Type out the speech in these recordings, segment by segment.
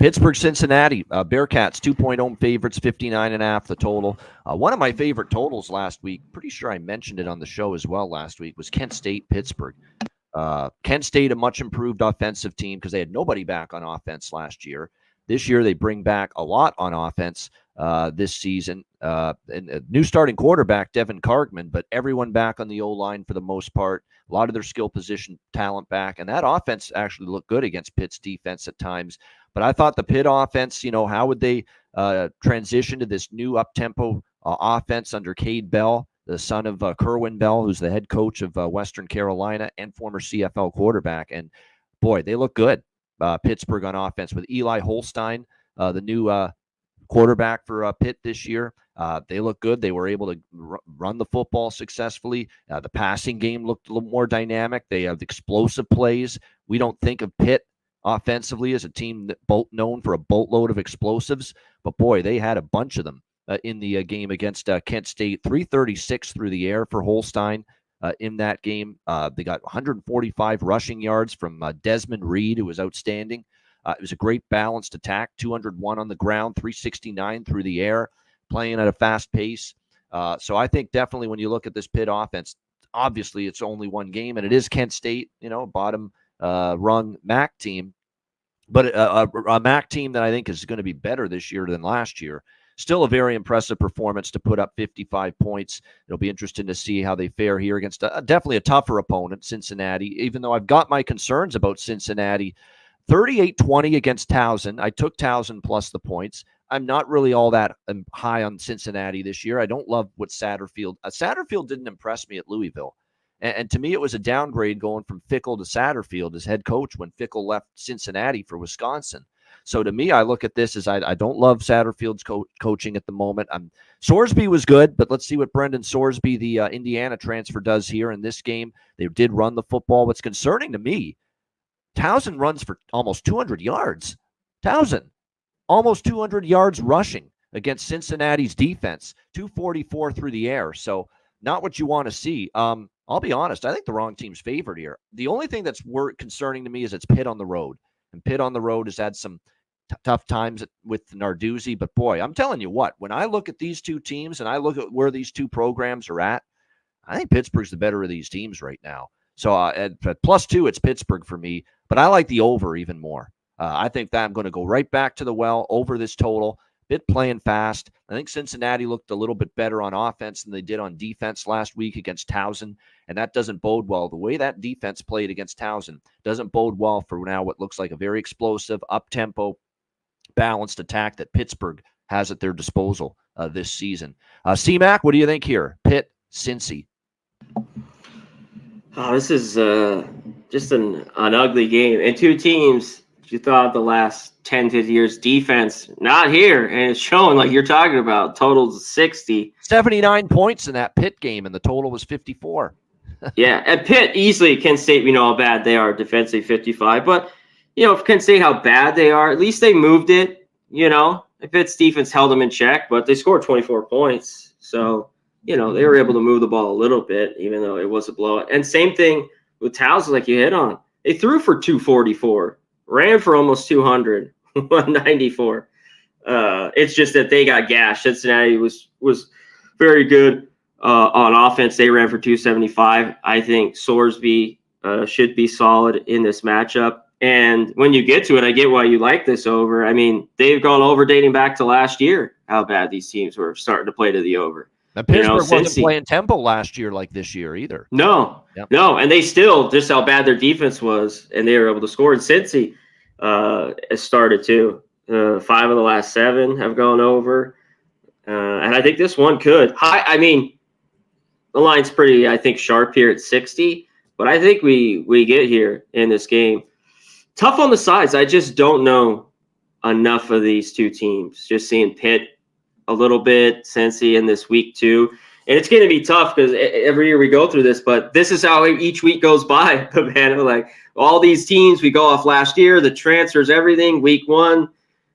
Pittsburgh, Cincinnati, Bearcats 2-point home favorites, 59.5 the total. One of my favorite totals last week, pretty sure I mentioned it on the show as well last week, was Kent State, Pittsburgh. Kent State, a much improved offensive team because they had nobody back on offense last year. This year, they bring back a lot on offense this season. And a new starting quarterback, Devin Cargman, but everyone back on the O-line for the most part. A lot of their skill position talent back. And that offense actually looked good against Pitt's defense at times. But I thought the Pitt offense, how would they transition to this new up-tempo offense under Cade Bell, the son of Kerwin Bell, who's the head coach of Western Carolina and former CFL quarterback. And, boy, they look good, Pittsburgh on offense, with Eli Holstein, the new quarterback for Pitt this year. They look good. They were able to run the football successfully. The passing game looked a little more dynamic. They have explosive plays. We don't think of Pitt offensively as a team that known for a boatload of explosives, but boy, they had a bunch of them in the game against Kent State. 336 through the air for Holstein in that game. They got 145 rushing yards from Desmond Reed, who was outstanding. It was a great balanced attack, 201 on the ground, 369 through the air, playing at a fast pace. So I think definitely when you look at this Pitt offense, obviously it's only one game, and it is Kent State, bottom rung MAC team, but a MAC team that I think is going to be better this year than last year. Still a very impressive performance to put up 55 points. It'll be interesting to see how they fare here against definitely a tougher opponent, Cincinnati, even though I've got my concerns about Cincinnati. 38-20 against Towson. I took Towson plus the points. I'm not really all that high on Cincinnati this year. I don't love what Satterfield didn't impress me at Louisville. And to me, it was a downgrade going from Fickell to Satterfield as head coach when Fickell left Cincinnati for Wisconsin. So to me, I look at this as I don't love Satterfield's coaching at the moment. Sorsby was good, but let's see what Brendan Sorsby, the Indiana transfer, does here in this game. They did run the football. What's concerning to me, Towson runs for almost 200 yards. Towson, almost 200 yards rushing against Cincinnati's defense, 244 through the air. So not what you want to see. I'll be honest, I think the wrong team's favored here. The only thing that's concerning to me is it's Pitt on the road. And Pitt on the road has had some tough times with Narduzzi. But, boy, I'm telling you what, when I look at these two teams and I look at where these two programs are at, I think Pittsburgh's the better of these teams right now. So at +2, it's Pittsburgh for me. But I like the over even more. I think that I'm going to go right back to the well over this total. Pitt playing fast. I think Cincinnati looked a little bit better on offense than they did on defense last week against Towson, and that doesn't bode well. The way that defense played against Towson doesn't bode well for now what looks like a very explosive, up-tempo, balanced attack that Pittsburgh has at their disposal this season. C-Mac, what do you think here? Pitt, Cincy. Oh, this is just an ugly game. And two teams, you thought the last 10, 50 years defense, not here. And it's showing like you're talking about. Totals 60. 79 points in that Pitt game, and the total was 54. Yeah, and Pitt easily, Kent State, we know how bad they are defensively, 55. But, if Kent State, how bad they are, at least they moved it, If Pitt's defense held them in check, but they scored 24 points. So, they were able to move the ball a little bit, even though it was a blowout. And same thing with Towson, like you hit on. They threw for 244. Ran for almost 200, 194. It's just that they got gashed. Cincinnati was very good on offense. They ran for 275. I think Sorsby should be solid in this matchup. And when you get to it, I get why you like this over. I mean, they've gone over dating back to last year, how bad these teams were starting to play to the over. Now, Pittsburgh wasn't playing tempo last year like this year either. No, and they still, just how bad their defense was, and they were able to score. And Cincy has started too. 5 of the last 7 have gone over. And I think this one could. I mean, the line's pretty, I think, sharp here at 60, but I think we get here in this game. Tough on the sides. I just don't know enough of these two teams. Just seeing Pitt a little bit, Cincy in this week too. And it's going to be tough because every year we go through this, but this is how each week goes by, man. Like all these teams, we go off last year, the transfers, everything, week 1,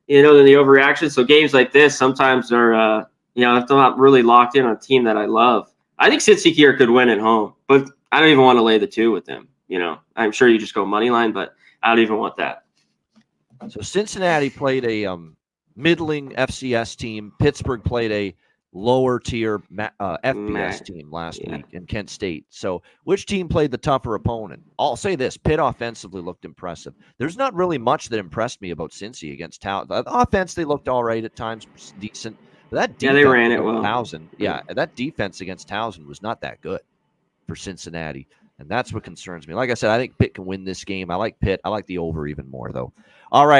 then the overreaction. So games like this sometimes are, if I'm not really locked in on a team that I love. I think Cincy here could win at home, but I don't even want to lay the 2 with them. I'm sure you just go money line, but I don't even want that. So Cincinnati played a middling FCS team. Pittsburgh played a lower tier FBS team last week in Kent State. So which team played the tougher opponent? I'll say this: Pitt offensively looked impressive. There's not really much that impressed me about Cincy against Towson. The offense, they looked all right at times, decent. But that defense, they ran it well. Towson, that defense against Towson was not that good for Cincinnati. And that's what concerns me. Like I said, I think Pitt can win this game. I like Pitt. I like the over even more, though. All right.